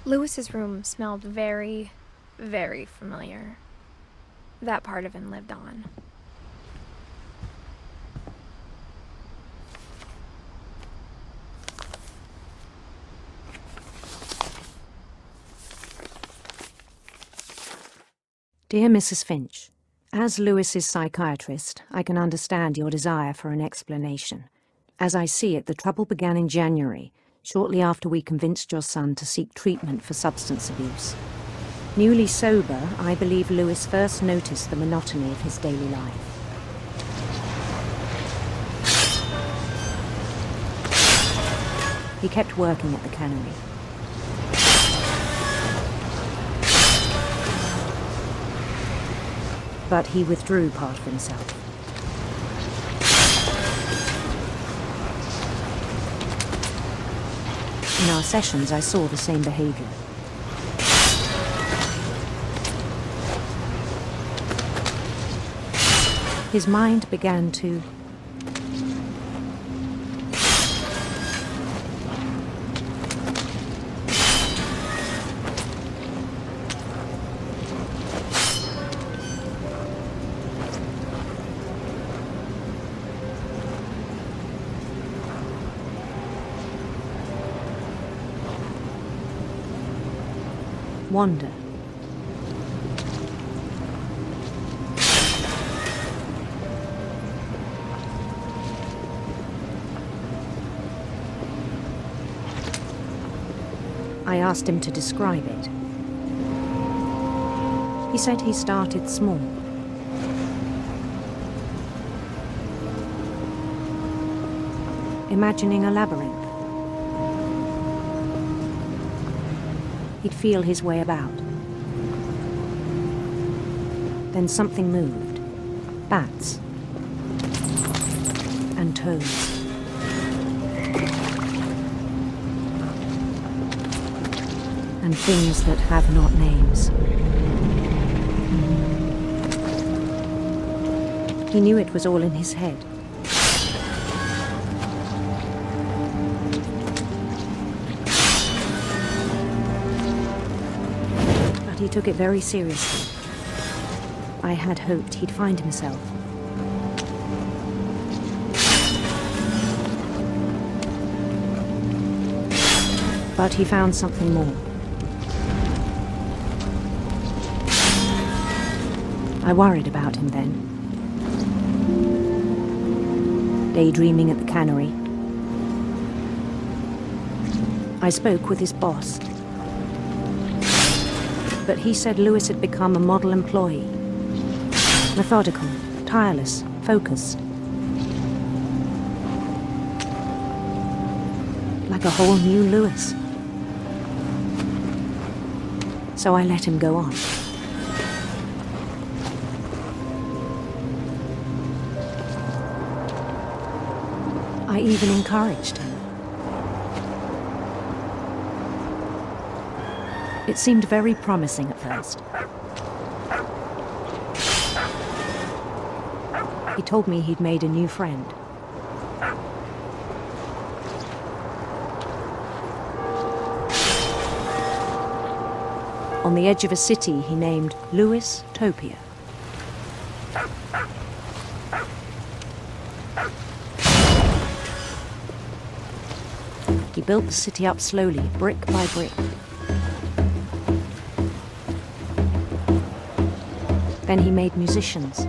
Lewis's room smelled very, very familiar. That part of him lived on. Dear Mrs. Finch, as Lewis's psychiatrist, I can understand your desire for an explanation. As I see it, the trouble began in January, shortly after we convinced your son to seek treatment for substance abuse. Newly sober, I believe Lewis first noticed the monotony of his daily life. He kept working at the cannery. But he withdrew part of himself. In our sessions, I saw the same behavior. His mind began to wander. I asked him to describe it. He said he started small. Imagining a labyrinth. He'd feel his way about. Then something moved. Bats. And toads. And things that have not names. He knew it was all in his head. But he took it very seriously. I had hoped he'd find himself. But he found something more. I worried about him then. Daydreaming at the cannery. I spoke with his boss. But he said Lewis had become a model employee. Methodical, tireless, focused. Like a whole new Lewis. So I let him go on. I even encouraged him. It seemed very promising at first. He told me he'd made a new friend. On the edge of a city he named Lewis Topia. He built the city up slowly, brick by brick. Then he made musicians.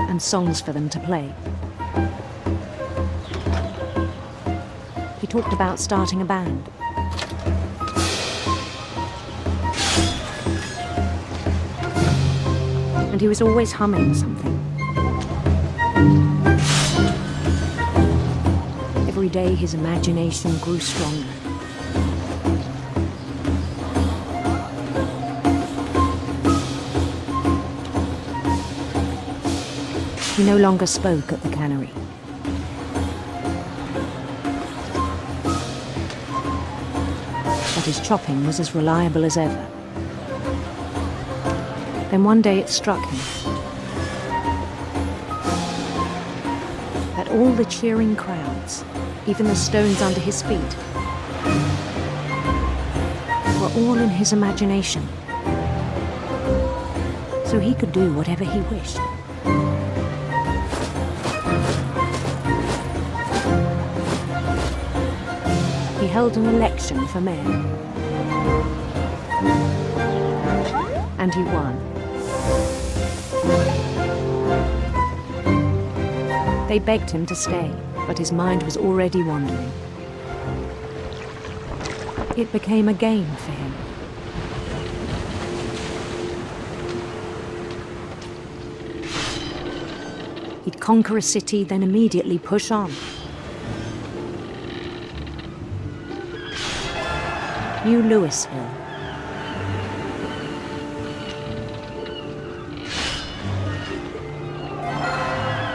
And songs for them to play. He talked about starting a band. And he was always humming something. Every day his imagination grew stronger. He no longer spoke at the cannery. But his chopping was as reliable as ever. Then one day it struck him. all the cheering crowds, even the stones under his feet, were all in his imagination, so he could do whatever he wished. He held an election for mayor, and he won. They begged him to stay, but his mind was already wandering. It became a game for him. He'd conquer a city, then immediately push on. New Louisville.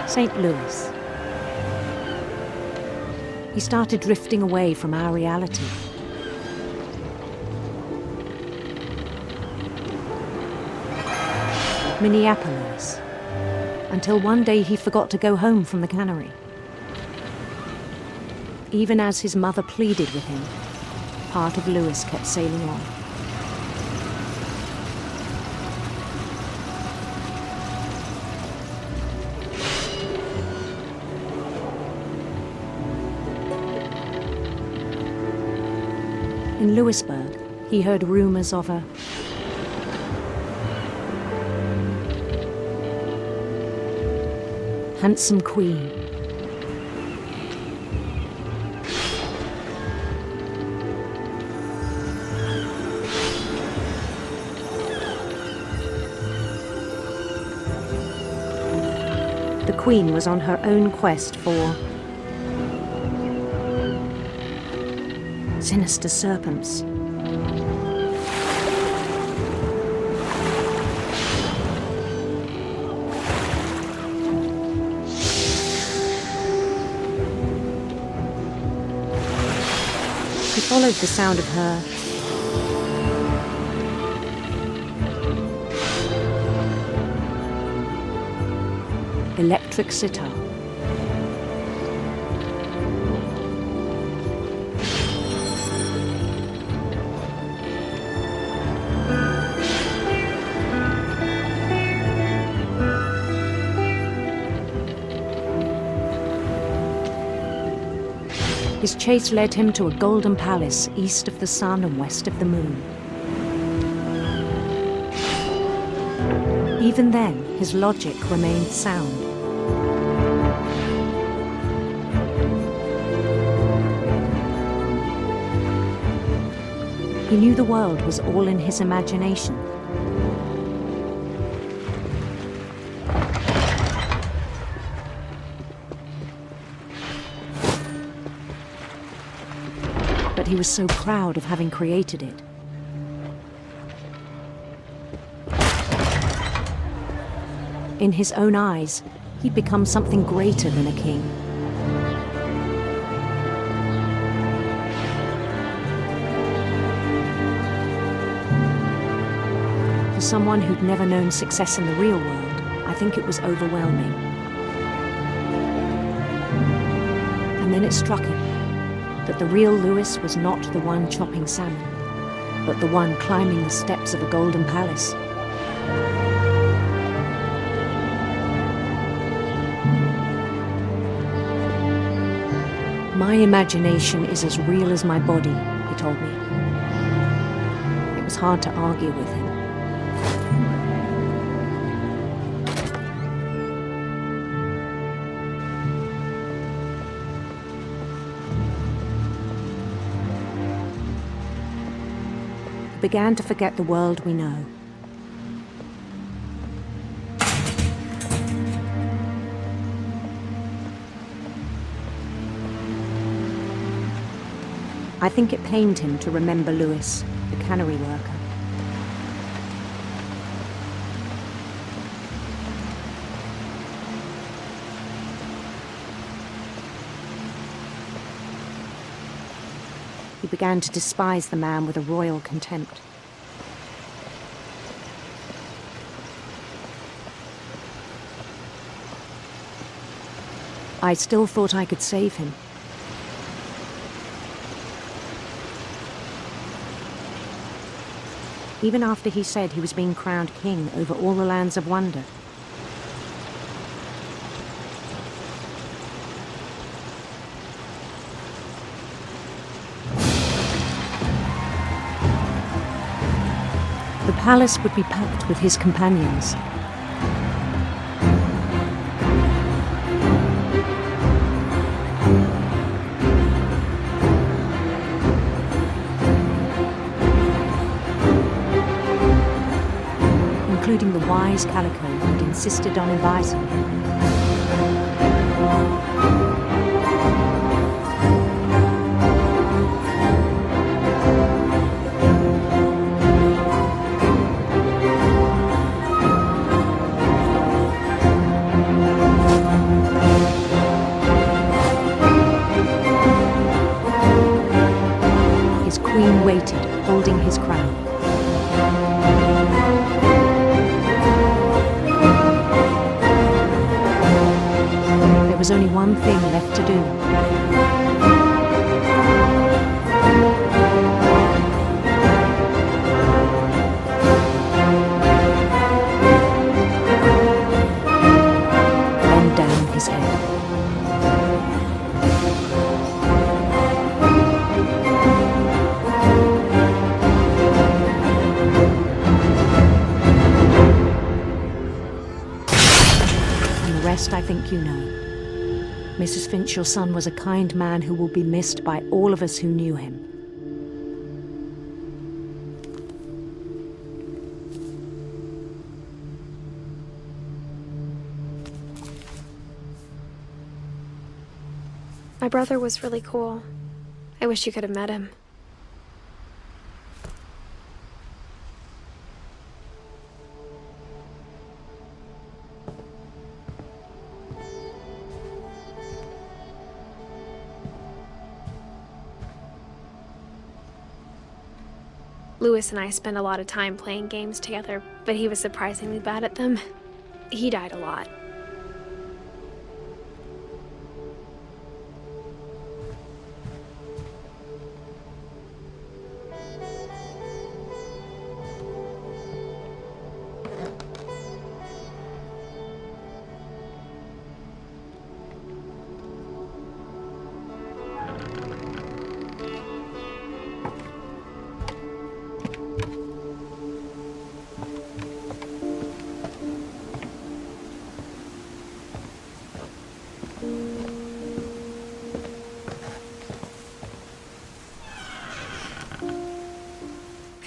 St. Louis. He started drifting away from our reality. Minneapolis. Until one day he forgot to go home from the cannery. Even as his mother pleaded with him, part of Louis kept sailing on. In Louisburg, he heard rumors of a handsome queen. The queen was on her own quest for sinister serpents. He followed the sound of her electric sitar. His chase led him to a golden palace east of the sun and west of the moon. Even then, his logic remained sound. He knew the world was all in his imagination. But he was so proud of having created it. In his own eyes, he'd become something greater than a king. For someone who'd never known success in the real world, I think it was overwhelming. And then it struck him that the real Louis was not the one chopping salmon, but the one climbing the steps of a golden palace. My imagination is as real as my body, he told me. It was hard to argue with him. He began to forget the world we know. I think it pained him to remember Louis, the cannery worker. He began to despise the man with a royal contempt. I still thought I could save him. Even after he said he was being crowned king over all the lands of wonder. The palace would be packed with his companions. Including the wise Calico who'd insisted on inviting him. His queen waited, holding his crown. There was only one thing left to do. Bend down his head. And the rest I think you know. Mrs. Finch, your son was a kind man who will be missed by all of us who knew him. My brother was really cool. I wish you could have met him. Lewis and I spent a lot of time playing games together, but he was surprisingly bad at them. He died a lot.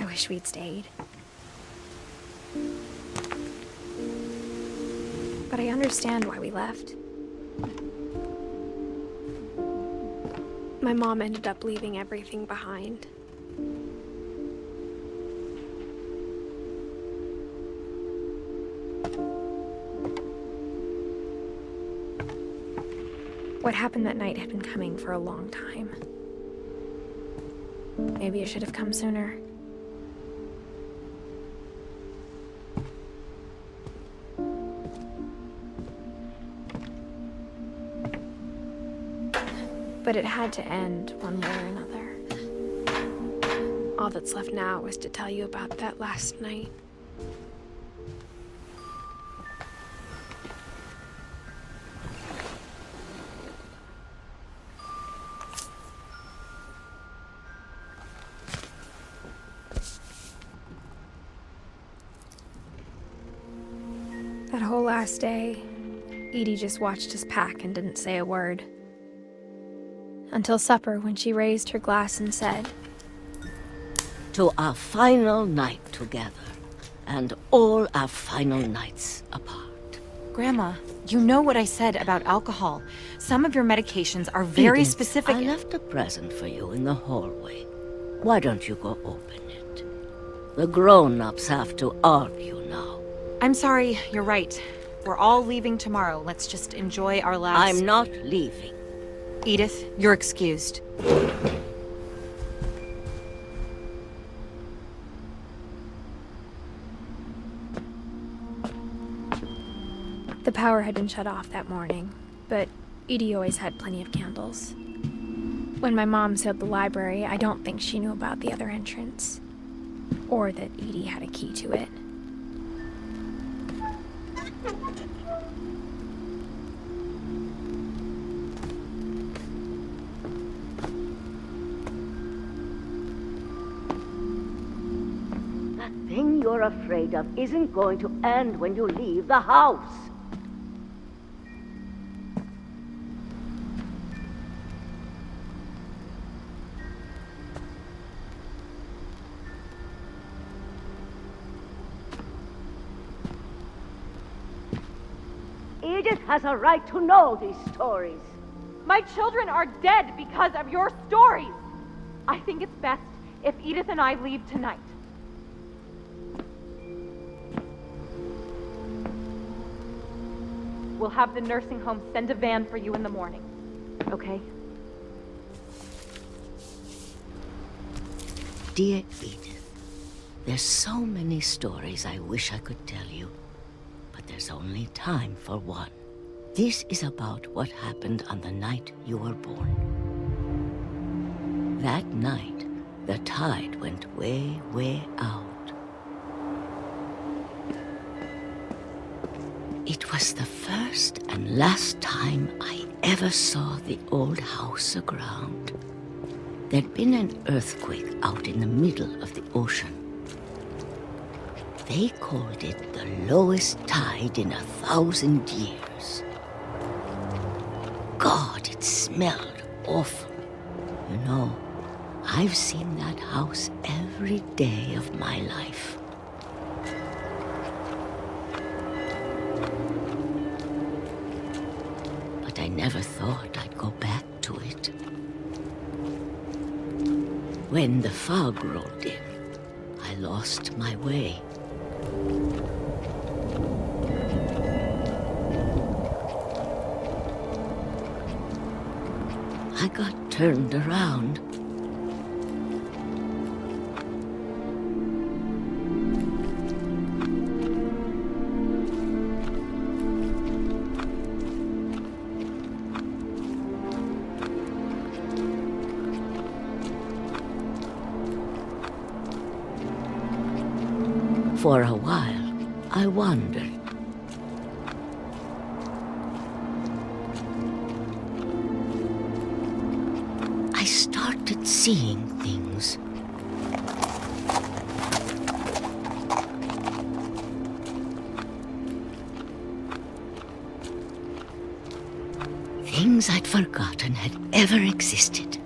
I wish we'd stayed. But I understand why we left. My mom ended up leaving everything behind. What happened that night had been coming for a long time. Maybe it should have come sooner. But it had to end one way or another. All that's left now is to tell you about that last night. That whole last day, Edie just watched us pack and didn't say a word. Until supper, when she raised her glass and said, "To our final night together, and all our final nights apart." Grandma, you know what I said about alcohol. Some of your medications are very Edith, specific. I left a present for you in the hallway. Why don't you go open it? The grown-ups have to argue now. I'm sorry, you're right. We're all leaving tomorrow. Let's just enjoy our last... I'm not leaving. Edith, you're excused. the power had been shut off that morning, but Edie always had plenty of candles. When my mom sealed the library, I don't think she knew about the other entrance. Or that Edie had a key to it. That thing you're afraid of isn't going to end when you leave the house. Edith has a right to know these stories. My children are dead because of your stories. I think it's best if Edith and I leave tonight. We'll have the nursing home send a van for you in the morning, okay? Dear Edith, there's so many stories I wish I could tell you, but there's only time for one. This is about what happened on the night you were born. That night, the tide went way, way out. It was the first and last time I ever saw the old house aground. There'd been an earthquake out in the middle of the ocean. They called it the lowest tide in 1,000 years. God, it smelled awful. You know, I've seen that house every day of my life. But I never thought I'd go back to it. When the fog rolled in, I lost my way. I got turned around. For a while, I wandered. I started seeing things. Things I'd forgotten had ever existed.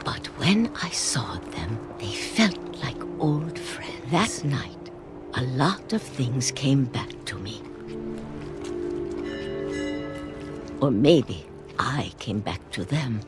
But when I saw them, they felt like old friends. That night, a lot of things came back to me. Or maybe I came back to them.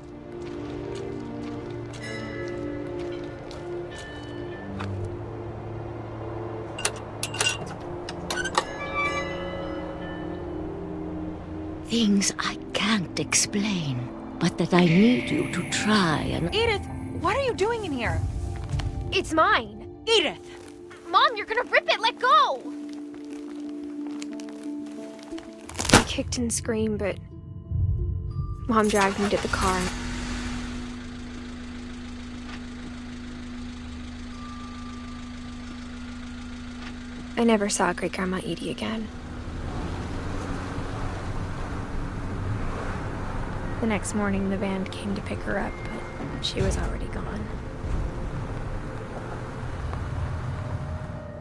Things I can't explain, but that I need you to try and... Edith, what are you doing in here? It's mine! Edith! Mom, you're gonna rip it! Let go! I kicked and screamed, but Mom dragged me to the car. I never saw Great-Grandma Edie again. The next morning, the van came to pick her up, but she was already gone.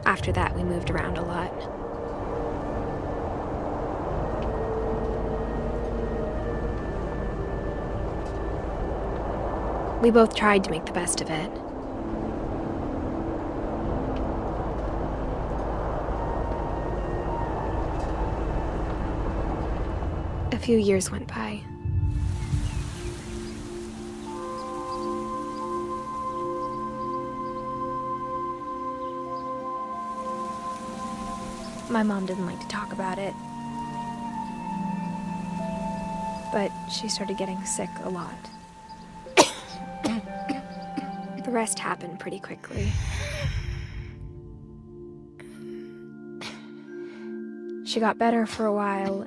After that, we moved around a lot. We both tried to make the best of it. A few years went by. My mom didn't like to talk about it, but she started getting sick a lot. The rest happened pretty quickly. She got better for a while,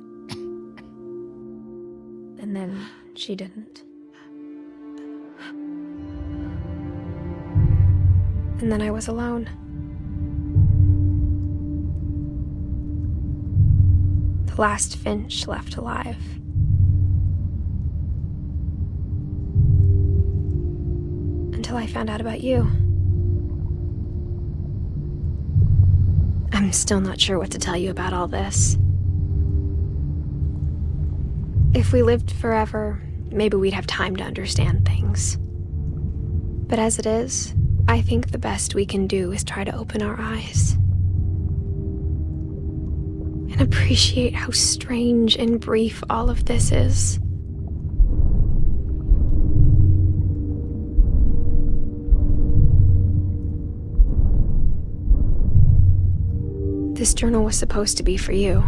and then she didn't. And then I was alone. The last Finch left alive. Until I found out about you. I'm still not sure what to tell you about all this. If we lived forever, maybe we'd have time to understand things. But as it is, I think the best we can do is try to open our eyes. And appreciate how strange and brief all of this is. This journal was supposed to be for you.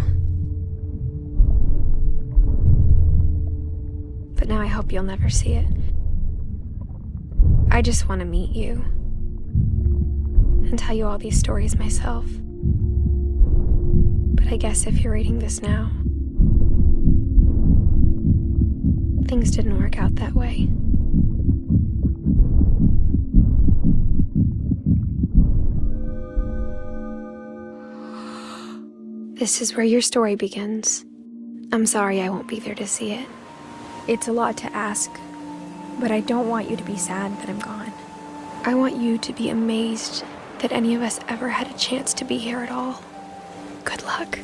But now I hope you'll never see it. I just want to meet you and tell you all these stories myself. But I guess if you're reading this now, things didn't work out that way. This is where your story begins. I'm sorry I won't be there to see it. It's a lot to ask, but I don't want you to be sad that I'm gone. I want you to be amazed that any of us ever had a chance to be here at all. Good luck.